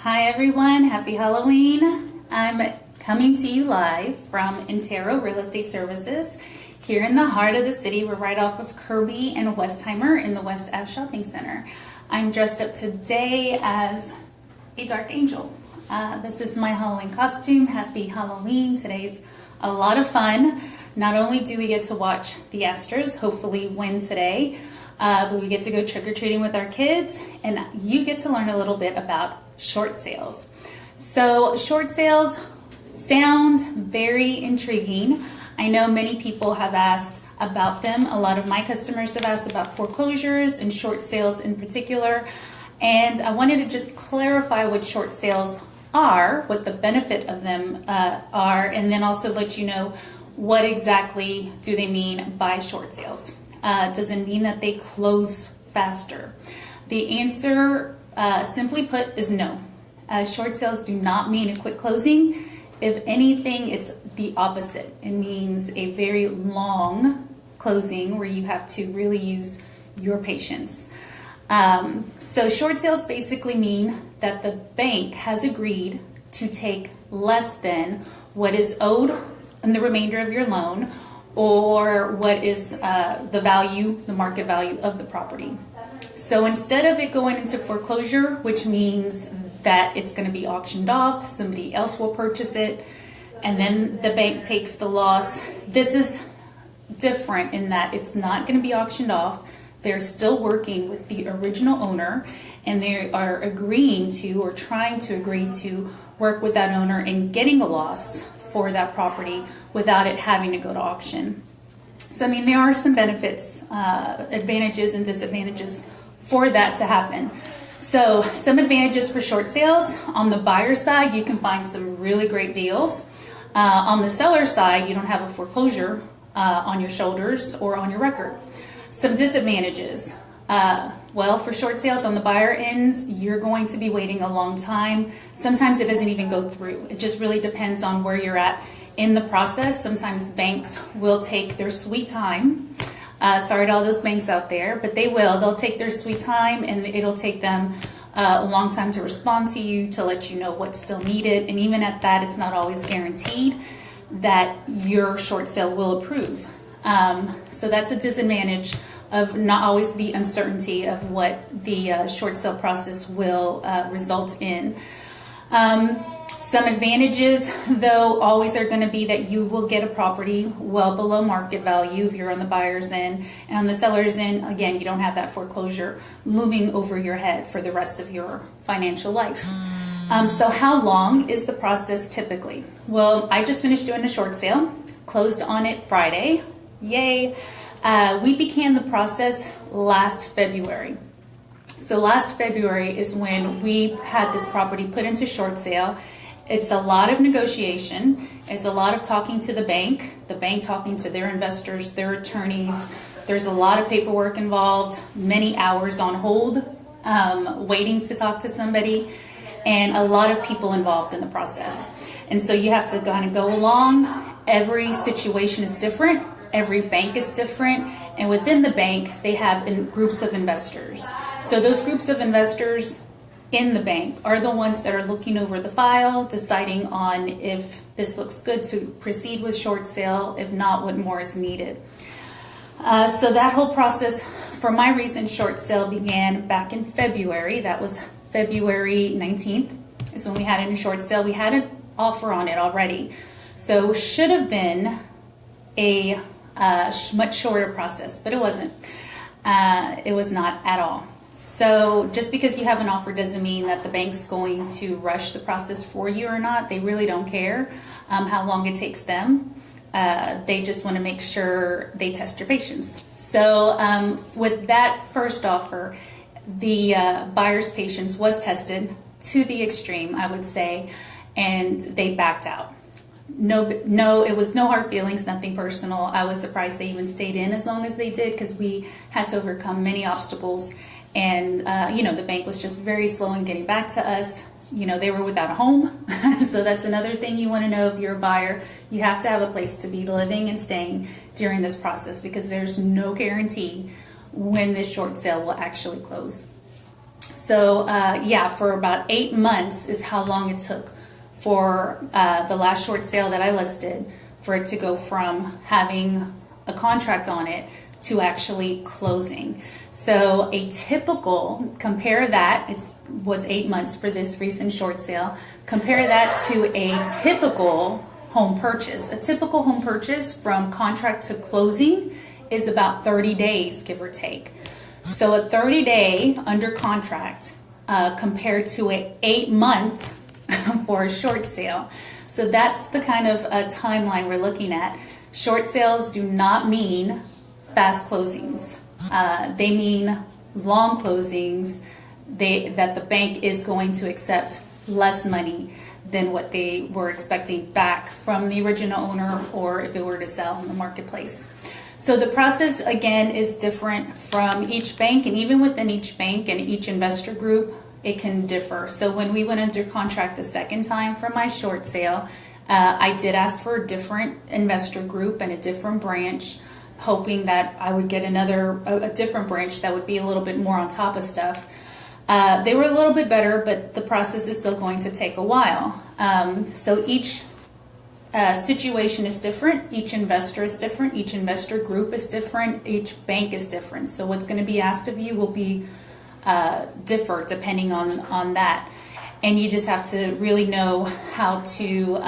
Hi everyone, happy Halloween. I'm coming to you live from Intero Real Estate Services here in the heart of the city. We're right off of Kirby and Westheimer in the West Ave Shopping Center. I'm dressed up today as a dark angel. This is my Halloween costume. Happy Halloween. Today's a lot of fun. Not only do we get to watch the Astros hopefully win today, but we get to go trick-or-treating with our kids, and you get to learn a little bit about short sales. So short sales sound very intriguing. I know many people have asked about them. A lot of my customers have asked about foreclosures and short sales in particular. And I wanted to just clarify what short sales are, what the benefit of them are, and then also let you know what exactly do they mean by short sales. Does it mean that they close faster? The answer, simply put, is no. Short sales do not mean a quick closing. If anything, it's the opposite. It means a very long closing where you have to really use your patience. So short sales basically mean that the bank has agreed to take less than what is owed in the remainder of your loan, or what is the value, the market value of the property. So instead of it going into foreclosure, which means that it's going to be auctioned off, somebody else will purchase it, and then the bank takes the loss. This is different in that it's not going to be auctioned off. They're still working with the original owner, and they are agreeing to, or trying to agree to, work with that owner in getting a loss for that property without it having to go to auction. So, I mean, there are some benefits, advantages and disadvantages for that to happen. So, some advantages for short sales. On the buyer side, you can find some really great deals. On the seller side, you don't have a foreclosure on your shoulders or on your record. Some disadvantages. Well, for short sales on the buyer end, you're going to be waiting a long time. Sometimes it doesn't even go through. It just really depends on where you're at in the process. Sometimes banks will take their sweet time. Sorry to all those banks out there, but they will. They'll take their sweet time, and it'll take them a long time to respond to you, to let you know what's still needed. And even at that, it's not always guaranteed that your short sale will approve. So that's a disadvantage of not always the uncertainty of what the short sale process will result in. Some advantages, though, always are going to be that you will get a property well below market value if you're on the buyer's end. And on the seller's end, again, you don't have that foreclosure looming over your head for the rest of your financial life. So how long is the process typically? Well, I just finished doing a short sale, closed on it Friday. Yay. We began the process last February. So last February is when we had this property put into short sale. It's a lot of negotiation. It's a lot of talking to the bank talking to their investors, their attorneys. There's a lot of paperwork involved, many hours on hold, waiting to talk to somebody, and a lot of people involved in the process. And so you have to kind of go along. Every situation is different. Every bank is different, and within the bank, they have groups of investors. So those groups of investors in the bank are the ones that are looking over the file, deciding on if this looks good to proceed with short sale, if not, what more is needed. So that whole process for my recent short sale began back in February. That was February 19th is when we had it in a short sale. We had an offer on it already. So it should have been a much shorter process, but it wasn't. It was not at all. So just because you have an offer doesn't mean that the bank's going to rush the process for you or not. They really don't care how long it takes them. They just want to make sure they test your patience. So with that first offer, the buyer's patience was tested to the extreme, I would say, and they backed out. No, it was no hard feelings, nothing personal. I was surprised they even stayed in as long as they did, because we had to overcome many obstacles, and the bank was just very slow in getting back to us. They were without a home, so that's another thing you want to know if you're a buyer. You have to have a place to be living and staying during this process, because there's no guarantee when this short sale will actually close. So yeah, for about 8 months is how long it took for the last short sale that I listed for it to go from having a contract on it to actually closing. So a typical, compare that, it was 8 months for this recent short sale, compare that to a typical home purchase. A typical home purchase from contract to closing is about 30 days, give or take. So a 30-day under contract compared to an 8-month for a short sale. So that's the kind of timeline we're looking at. Short sales do not mean fast closings. They mean long closings that the bank is going to accept less money than what they were expecting back from the original owner, or if it were to sell in the marketplace. So the process, again, is different from each bank, and even within each bank and each investor group, it can differ. So when we went under contract a second time for my short sale, I did ask for a different investor group and a different branch, hoping that I would get a different branch that would be a little bit more on top of stuff. They were a little bit better, but the process is still going to take a while. So each situation is different, each investor is different, each investor group is different, each bank is different. So what's going to be asked of you will be differ depending on that. And you just have to really know how to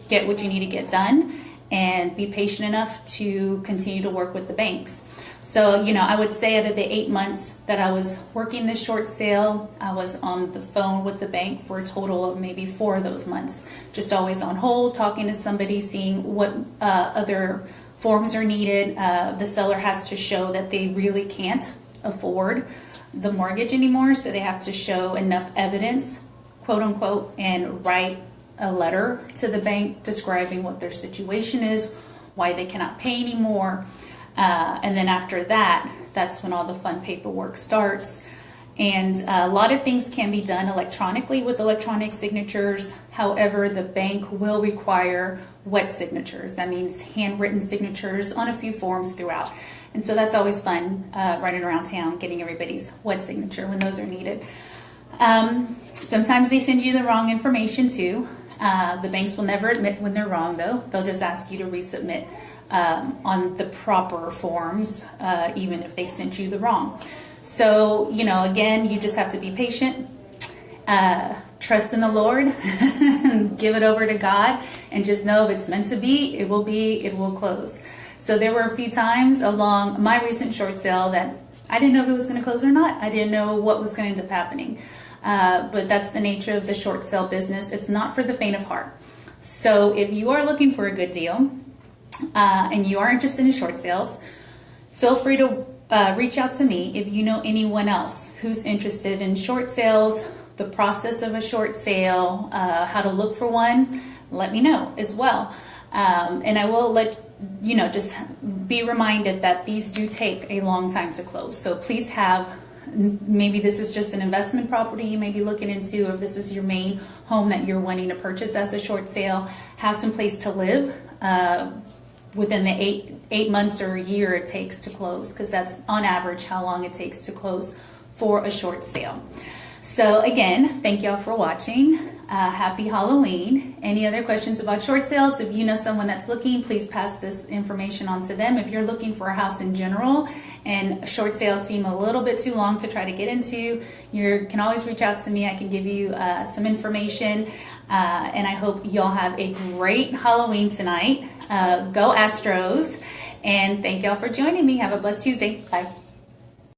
get what you need to get done and be patient enough to continue to work with the banks. So, I would say out of the 8 months that I was working this short sale, I was on the phone with the bank for a total of maybe 4 of those months. Just always on hold, talking to somebody, seeing what other forms are needed. The seller has to show that they really can't afford the mortgage anymore, so they have to show enough evidence, quote unquote, and write a letter to the bank describing what their situation is, why they cannot pay anymore. And then after that, that's when all the fun paperwork starts. And a lot of things can be done electronically with electronic signatures. However, the bank will require wet signatures. That means handwritten signatures on a few forms throughout. And so that's always fun, running around town, getting everybody's wet signature when those are needed. Sometimes they send you the wrong information too. The banks will never admit when they're wrong, though. They'll just ask you to resubmit on the proper forms, even if they sent you the wrong. So, again, you just have to be patient, trust in the Lord, give it over to God, and just know if it's meant to be, it will close. So there were a few times along my recent short sale that I didn't know if it was going to close or not. I didn't know what was going to end up happening. But that's the nature of the short sale business. It's not for the faint of heart. So if you are looking for a good deal and you are interested in short sales, feel free to reach out to me if you know anyone else who's interested in short sales, the process of a short sale, how to look for one. Let me know as well. And I will let just be reminded that these do take a long time to close. So please maybe this is just an investment property you may be looking into, or if this is your main home that you're wanting to purchase as a short sale, have some place to live within the eight months or a year it takes to close, because that's on average how long it takes to close for a short sale. So again, thank y'all for watching. Happy Halloween. Any other questions about short sales? If you know someone that's looking, please pass this information on to them. If you're looking for a house in general and short sales seem a little bit too long to try to get into, you can always reach out to me. I can give you some information. And I hope y'all have a great Halloween tonight. Go Astros. And thank y'all for joining me. Have a blessed Tuesday. Bye.